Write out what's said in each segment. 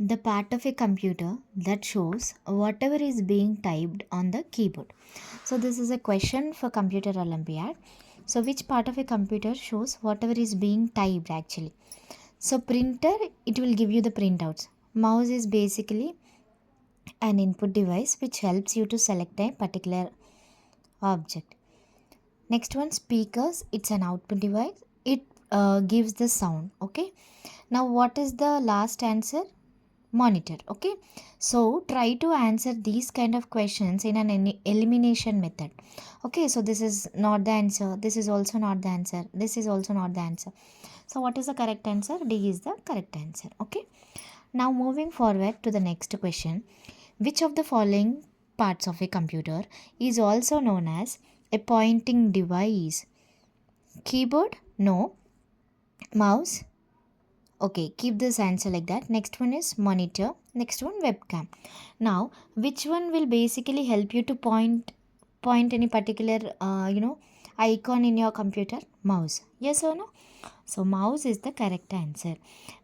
The part of a computer that shows whatever is being typed on the keyboard. So this is a question for computer olympiad. So which part of a computer shows whatever is being typed actually? So printer, it will give you the printouts. Mouse is basically an input device which helps you to select a particular object. Next one, speakers, it's an output device. It gives the sound. Okay, now what is the last answer? Monitor. Okay, so try to answer these kind of questions in an elimination method. Okay, so this is not the answer, this is also not the answer, this is also not the answer. So what is the correct answer? D is the correct answer. Okay, now moving forward to the next question. Which of the following parts of a computer is also known as a pointing device? Keyboard? No. Mouse? Okay, keep this answer like that. Next one is monitor. Next one, webcam. Now, which one will basically help you to point any particular icon in your computer? Mouse. Yes or no? So mouse is the correct answer,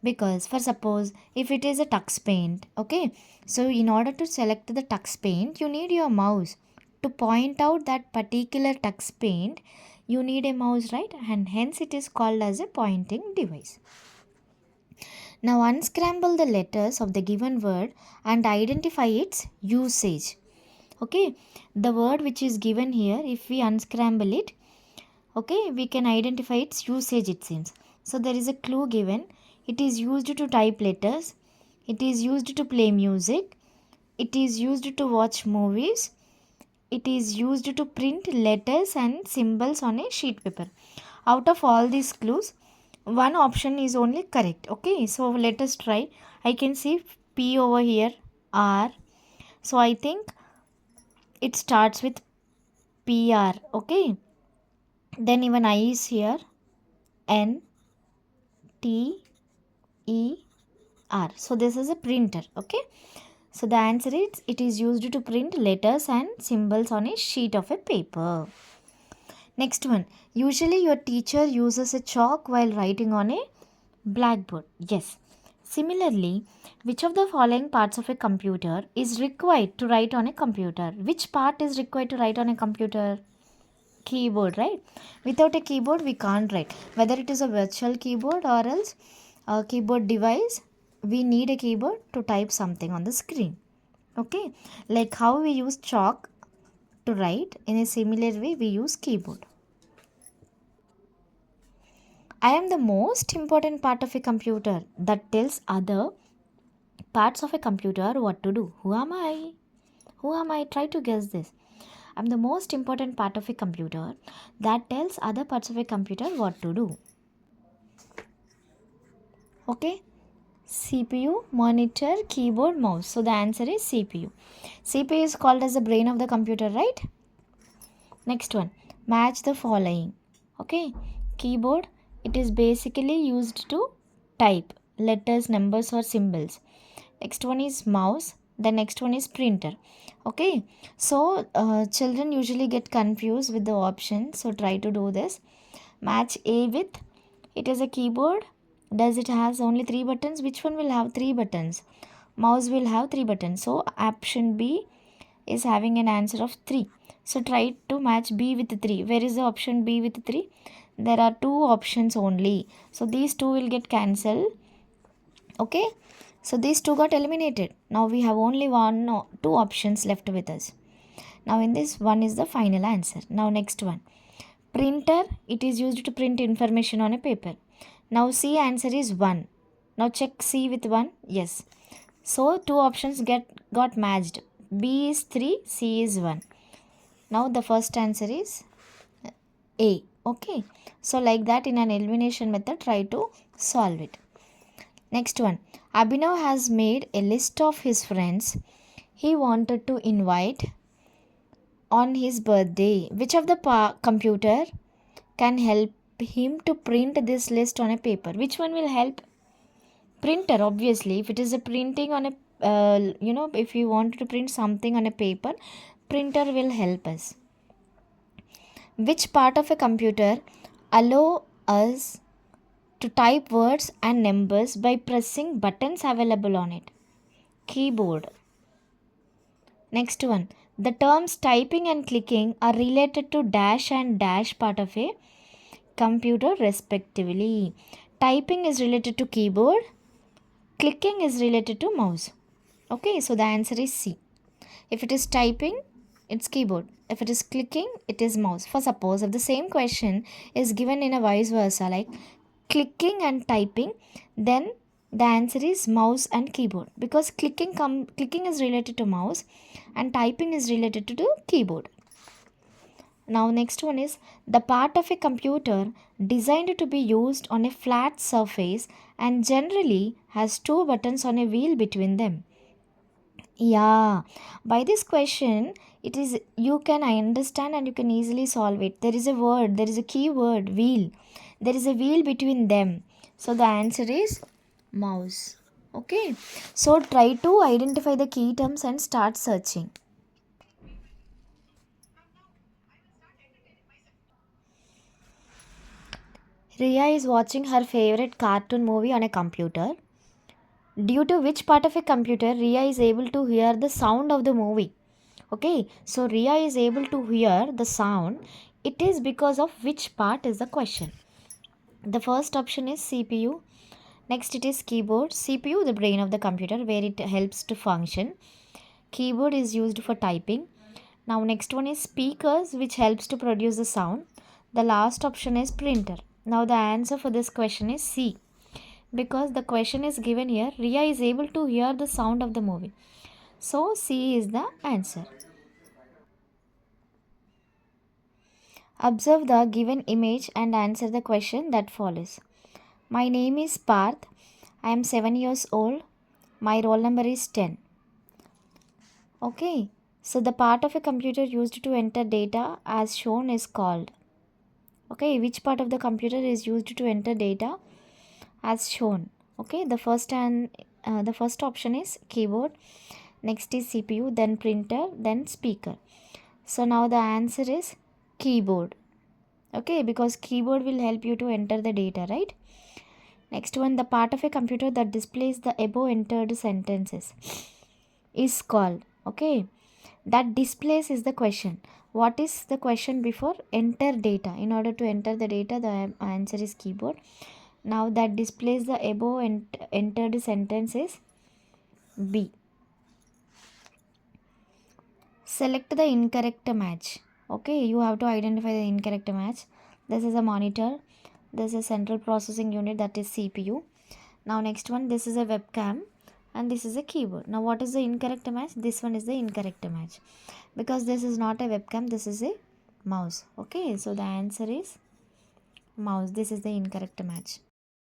because for suppose if it is a tux paint, okay, so in order to select the tux paint you need your mouse to point out that particular tux paint. You need a mouse, right? And hence it is called as a pointing device. Now unscramble the letters of the given word and identify its usage. Okay, the word which is given here, if we unscramble it, okay, we can identify its usage, it seems. So there is a clue given. It is used to type letters, it is used to play music, it is used to watch movies, it is used to print letters and symbols on a sheet paper. Out of all these clues, one option is only correct. Okay, so let us try. I can see P over here, R. So I think it starts with PR. Okay, then even I is here, N T E R. So this is a printer. Okay, so the answer is it is used to print letters and symbols on a sheet of a paper. Next one, usually your teacher uses a chalk while writing on a blackboard. Yes. Similarly, which of the following parts of a computer is required to write on a computer? Which part is required to write on a computer? Keyboard, right? Without a keyboard we can't write. Whether it is a virtual keyboard or else a keyboard device, we need a keyboard to type something on the screen. Okay, like how we use chalk to write, in a similar way we use keyboard. I am the most important part of a computer that tells other parts of a computer what to do. Who am I? Who am I? Try to guess this. I'm the most important part of a computer that tells other parts of a computer what to do. Okay? CPU, monitor, keyboard, mouse. So the answer is CPU. CPU is called as the brain of the computer, right? Next one. Match the following. Okay? Keyboard, it is basically used to type letters, numbers, or symbols. Next one is mouse. The next one is printer. Okay, so children usually get confused with the options, so try to do this. Match A with, it is a keyboard. Does it has only 3 buttons? Which one will have 3 buttons? Mouse will have 3 buttons, so option B is having an answer of 3. So try to match B with 3. Where is the option B with 3? There are 2 options only, so these 2 will get cancelled. Okay, so these 2 got eliminated. Now we have only 2 options left with us. Now in this, 1 is the final answer. Now next one, printer, it is used to print information on a paper. Now C answer is 1. Now check C with 1. Yes, so 2 options got matched. B is 3, C is 1. Now the first answer is A. Okay, so like that, in an elimination method try to solve it. Next one, Abhinav has made a list of his friends he wanted to invite on his birthday. Which of the computer can help him to print this list on a paper? Which one will help? Printer, obviously. If it is a printing on a if you want to print something on a paper, printer will help us. Which part of a computer allow us to type words and numbers by pressing buttons available on it? keyboard. Next one. The terms typing and clicking are related to dash and dash part of a computer respectively. Typing is related to keyboard, clicking is related to mouse. Okay, so the answer is C. If it is typing, it's keyboard. If it is clicking, it is mouse. For suppose if the same question is given in a vice versa, like clicking and typing, then the answer is mouse and keyboard, because clicking is related to mouse and typing is related to the keyboard. Now next one is the part of a computer designed to be used on a flat surface and generally has two buttons on a wheel between them. Yeah, by this question, it is you can understand and you can easily solve it. There is a word, there is a key word, wheel. There is a wheel between them. So the answer is mouse. Okay, so try to identify the key terms and start searching. Ria is watching her favorite cartoon movie on a computer, due to which part of a computer Ria is able to hear the sound of the movie. Okay, so Ria is able to hear the sound. It is because of which part is the question. The first option is CPU. Next it is keyboard. CPU, the brain of the computer where it helps to function. Keyboard is used for typing. Now next one is speakers which helps to produce the sound. The last option is printer. Now the answer for this question is C, because the question is given here. Ria is able to hear the sound of the movie. So C is the answer. Observe the given image and answer the question that follows. My name is Parth. I am 7 years old. My roll number is 10. Okay. So the part of a computer used to enter data as shown is called. Okay, which part of the computer is used to enter data as shown? Okay, the first option is keyboard, next is CPU, then printer, then speaker. So now the answer is keyboard. Okay, because keyboard will help you to enter the data, right? Next one, the part of a computer that displays the above entered sentences is called. Okay, that displays is the question. What is the question before? Enter data. In order to enter the data, the answer is keyboard. Now that displays the above entered sentence is B. Select the incorrect match. Okay, you have to identify the incorrect match. This is a monitor. This is central processing unit, that is CPU. Now next one, this is a webcam and this is a keyboard. Now what is the incorrect match? This one is the incorrect match, because this is not a webcam, this is a mouse. Okay, so the answer is mouse. This is the incorrect match.